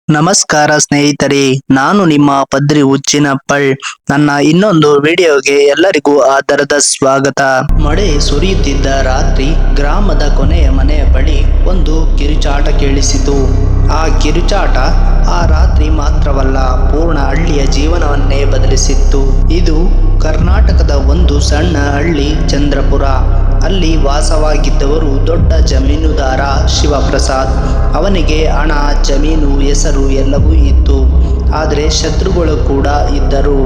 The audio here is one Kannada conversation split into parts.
ನಮಸ್ಕಾರ ಸ್ನೇಹಿತರೆ, ನಾನು ನಿಮ್ಮ ಪದ್ರಿ ಉಚ್ಚಿನಪ್ಪಳ್. ನನ್ನ ಇನ್ನೊಂದು ವಿಡಿಯೋಗೆ ಎಲ್ಲರಿಗೂ ಆದರದ ಸ್ವಾಗತ. ಮಳೆ ಸುರಿಯುತ್ತಿದ್ದ ರಾತ್ರಿ ಗ್ರಾಮದ ಕೊನೆಯ ಮನೆಯ ಬಳಿ ಒಂದು ಕಿರುಚಾಟ ಕೇಳಿಸಿತು. ಆ ಕಿರುಚಾಟ ಆ ರಾತ್ರಿ ಮಾತ್ರವಲ್ಲ, ಪೂರ್ಣ ಹಳ್ಳಿಯ ಜೀವನವನ್ನೇ ಬದಲಿಸಿತ್ತು. ಇದು ಕರ್ನಾಟಕದ ಒಂದು ಸಣ್ಣ ಹಳ್ಳಿ, ಚಂದ್ರಪುರ. ಅಲ್ಲಿ ವಾಸವಾಗಿದ್ದವರು ದೊಡ್ಡ ಜಮೀನುದಾರ ಶಿವಪ್ರಸಾದ್. ಅವನಿಗೆ ಹಣ, ಜಮೀನು, ಹೆಸರು ಎಲ್ಲವೂ ಇತ್ತು. ಆದರೆ ಶತ್ರುಗಳು ಕೂಡ ಇದ್ದರು.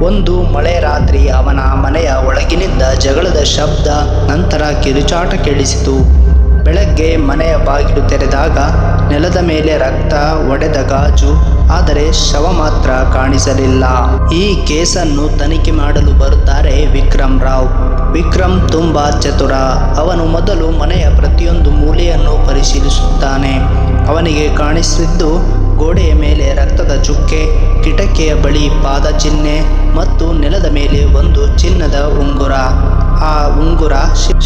ಒಂದು ಮಳೆ ರಾತ್ರಿ ಅವನ ಮನೆಯ ಒಳಗಿನಿಂದ ಜಗಳದ ಶಬ್ದ, ನಂತರ ಕಿರುಚಾಟ ಕೇಳಿಸಿತು. ಬೆಳಗ್ಗೆ ಮನೆಯ ಬಾಗಿಲು ತೆರೆದಾಗ ನೆಲದ ಮೇಲೆ ರಕ್ತ, ಒಡೆದ ಗಾಜು, ಆದರೆ ಶವ ಮಾತ್ರ ಕಾಣಿಸಲಿಲ್ಲ. ಈ ಕೇಸನ್ನು ತನಿಖೆ ಮಾಡಲು ಬರುತ್ತಾರೆ ವಿಕ್ರಮ್ ರಾವ್. ವಿಕ್ರಮ್ ತುಂಬಾ ಚತುರ. ಅವನು ಮೊದಲು ಮನೆಯ ಪ್ರತಿಯೊಂದು ಮೂಲೆಯನ್ನು ಪರಿಶೀಲಿಸುತ್ತಾನೆ. ಅವನಿಗೆ ಕಾಣಿಸಿದ್ದು ಗೋಡೆಯ ಮೇಲೆ ರಕ್ತದ ಚುಕ್ಕೆ, ಕಿಟಕಿಯ ಬಳಿ ಪಾದ ಚಿಹ್ನೆ ಮತ್ತು ನೆಲದ ಮೇಲೆ ಒಂದು ಚಿನ್ನದ ಉಂಗುರ. ಆ ಉಂಗುರ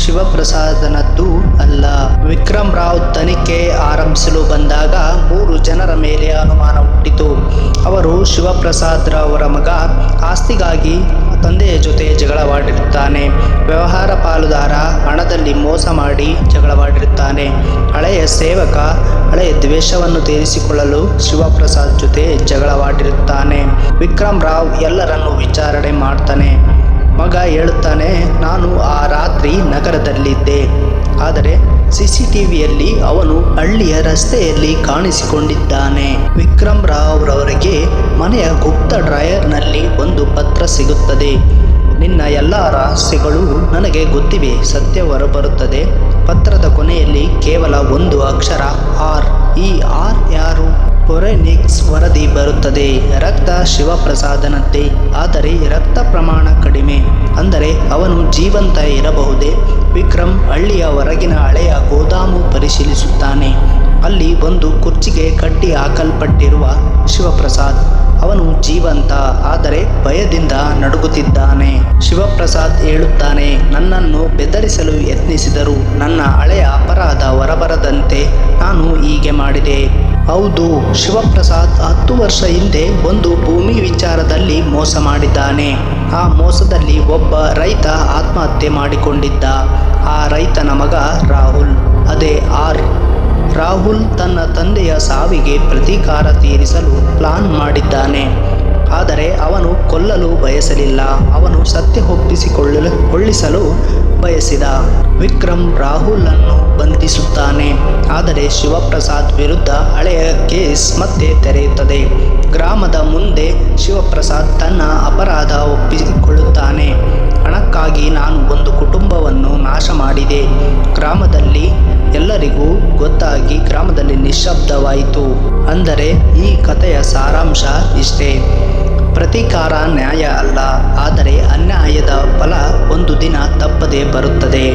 ಶಿವಪ್ರಸಾದನದ್ದು ಅಲ್ಲ. ವಿಕ್ರಮ್ ರಾವ್ ತನಿಖೆ ಆರಂಭಿಸಲು ಬಂದಾಗ 3 ಜನರ ಮೇಲೆ ಅನುಮಾನ ಹುಟ್ಟಿತು. ಅವರು ಶಿವಪ್ರಸಾದ್ ಅವರ ಮಗ. ಆಸ್ತಿಗಾಗಿ ತಂದೆಯ ಜೊತೆ ಜಗಳವಾಡಿರುತ್ತಾನೆ. ವ್ಯವಹಾರ ಪಾಲುದಾರ, ಹಣದಲ್ಲಿ ಮೋಸ ಮಾಡಿ ಜಗಳವಾಡಿರುತ್ತಾನೆ. ಹಳೆಯ ಸೇವಕ, ಹಳೆಯ ದ್ವೇಷವನ್ನು ತೀರಿಸಿಕೊಳ್ಳಲು ಶಿವಪ್ರಸಾದ್ ಜೊತೆ ಜಗಳವಾಡಿರುತ್ತಾನೆ. ವಿಕ್ರಮ್ ರಾವ್ ಎಲ್ಲರನ್ನು ವಿಚಾರಣೆ ಮಾಡ್ತಾನೆ. ಮಗ ಹೇಳುತ್ತಾನೆ, ನಾನು ಆ ರಾತ್ರಿ ನಗರದಲ್ಲಿದ್ದೆ, ಆದರೆ CCTVಯಲ್ಲಿ ಅವನು ಹಳ್ಳಿಯ ರಸ್ತೆಯಲ್ಲಿ ಕಾಣಿಸಿಕೊಂಡಿದ್ದಾನೆ. ವಿಕ್ರಮ್ ರಾವ್ ರವರಿಗೆ ಮನೆಯ ಗುಪ್ತ ಡ್ರಾಯರ್ನಲ್ಲಿ ಒಂದು ಪತ್ರ ಸಿಗುತ್ತದೆ. ನಿನ್ನ ಎಲ್ಲ ರಹಸ್ಯಗಳು ನನಗೆ ಗೊತ್ತಿವೆ, ಸತ್ಯ ಹೊರಬರುತ್ತದೆ. ಪತ್ರದ ಕೊನೆಯಲ್ಲಿ ಕೇವಲ ಒಂದು ಅಕ್ಷರ ಆರ್. ಈ ಆರ್ ಯಾರು? ಫೋರೆನ್ಸಿಕ್ಸ್ ವರದಿ ಬರುತ್ತದೆ. ರಕ್ತ ಶಿವಪ್ರಸಾದನದ್ದೇ, ಆದರೆ ರಕ್ತ ಪ್ರಮಾಣ ಕಡಿಮೆ. ಅಂದರೆ ಅವನು ಜೀವಂತ ಇರಬಹುದೇ? ವಿಕ್ರಮ್ ಹಳ್ಳಿಯ ಹೊರಗಿನ ಹಳೆಯ ಗೋದಾಮು ಪರಿಶೀಲಿಸುತ್ತಾನೆ. ಅಲ್ಲಿ ಒಂದು ಕುರ್ಚಿಗೆ ಕಟ್ಟಿ ಹಾಕಲ್ಪಟ್ಟಿರುವ ಶಿವಪ್ರಸಾದ್. ಅವನು ಜೀವಂತ, ಆದರೆ ಭಯದಿಂದ ನಡುಗುತ್ತಿದ್ದಾನೆ. ಶಿವಪ್ರಸಾದ್ ಹೇಳುತ್ತಾನೆ, ನನ್ನನ್ನು ಬೆದರಿಸಲು ಯತ್ನಿಸಿದರು. ನನ್ನ ಹಳೆಯ ಅಪರಾಧ ಹೊರಬರದಂತೆ ನಾನು ಹೀಗೆ ಮಾಡಿದೆ. ಹೌದು, ಶಿವಪ್ರಸಾದ್ 10 ವರ್ಷ ಹಿಂದೆ ಒಂದು ಭೂಮಿ ವಿಚಾರದಲ್ಲಿ ಮೋಸ ಮಾಡಿದ್ದಾನೆ. ಆ ಮೋಸದಲ್ಲಿ ಒಬ್ಬ ರೈತ ಆತ್ಮಹತ್ಯೆ ಮಾಡಿಕೊಂಡಿದ್ದ. ಆ ರೈತನ ಮಗ ರಾಹುಲ್, ಅದೇ ಆರ್. ರಾಹುಲ್ ತನ್ನ ತಂದೆಯ ಸಾವಿಗೆ ಪ್ರತೀಕಾರ ತೀರಿಸಲು ಪ್ಲಾನ್ ಮಾಡಿದ್ದಾನೆ. ಆದರೆ ಅವನು ಕೊಲ್ಲಲು ಬಯಸಲಿಲ್ಲ. ಅವನು ಸತ್ಯ ಒಪ್ಪಿಸಿಕೊಳ್ಳಿಸಲು ಬಯಸಿದ. ವಿಕ್ರಮ್ ರಾಹುಲ್ ಅನ್ನು ಬಂಧಿಸುತ್ತಾನೆ. ಆದರೆ ಶಿವಪ್ರಸಾದ್ ವಿರುದ್ಧ ಹಳೆಯ ಕೇಸ್ ಮತ್ತೆ ತೆರೆಯುತ್ತದೆ. ಗ್ರಾಮದ ಮುಂದೆ ಶಿವಪ್ರಸಾದ್ ತನ್ನ ಅಪರಾಧ ಒಪ್ಪಿಕೊಳ್ಳುತ್ತಾನೆ. ಹಣಕ್ಕಾಗಿ ನಾನು ಒಂದು ಕುಟುಂಬವನ್ನು ನಾಶ ಮಾಡಿದೆ. ಗ್ರಾಮದಲ್ಲಿ ಎಲ್ಲರಿಗೂ ಗೊತ್ತಾಗಿ ಗ್ರಾಮದಲ್ಲಿ ನಿಶ್ಶಬ್ದವಾಯಿತು. ಅಂದರೆ ಈ ಕಥೆಯ ಸಾರಾಂಶ ಇಷ್ಟೇ. ಪ್ರತೀಕಾರ ನ್ಯಾಯ ಅಲ್ಲ, ಆದರೆ ಅನ್ಯಾಯದ ಫಲ ಒಂದು ದಿನ ತಪ್ಪದೇ ಬರುತ್ತದೆ.